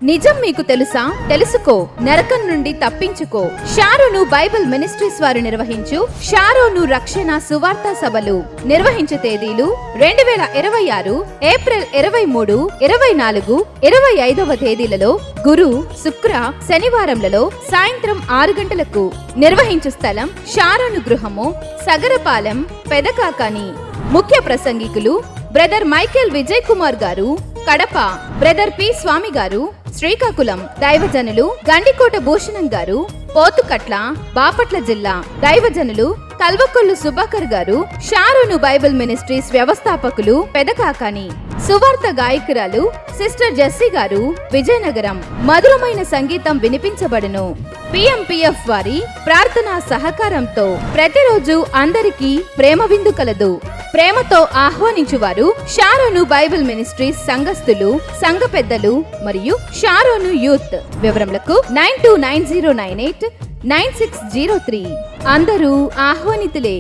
నిజం మీకు తెలుసా? తెలుసుకో, నరకం నుండి తప్పించుకో. షారోను బైబిల్ మినిస్ట్రీస్ వారు నిర్వహించు షారోను రక్షణ సువార్త సభలు నిర్వహించు తేదీలు 2026 ఏప్రిల్ 23, 24, 25వ తేదీలలో గురు, శుక్ర, శనివారంలలో సాయంత్రం 6 గంటలకు. నిర్వహించు స్థలం షారోను గృహము, సగరపాలెం, పెదకాకాని. ముఖ్య ప్రసంగికులు బ్రదర్ మైకేల్ విజయ్ కుమార్ గారు కడప, బ్రదర్ పి స్వామి గారు శ్రీకాకుళం, దైవజనులు గండికోట భూషణం గారు పోతుకట్ల, బాపట్ల జిల్లా, దైవజనులు కల్వకొల్లు సుభాకర్ గారు షారోను బైబిల్ మినిస్ట్రీస్ వ్యవస్థాపకులు పెదకాకాని. సువార్త గాయకురాలు సిస్టర్ జెస్సీ గారు విజయనగరం. మధురమైన సంగీతం వినిపించబడును. పిఎంపిఎఫ్ వారి ప్రార్థనా సహకారంతో ప్రతిరోజు అందరికీ ప్రేమ విందు కలదు. ప్రేమతో ఆహ్వానించువారు షారోను బైబిల్ మినిస్ట్రీస్ సంఘస్థులు, సంఘ పెద్దలు మరియు షారోను యూత్. వివరములకు 9290989603. అందరూ ఆహ్వానితులే.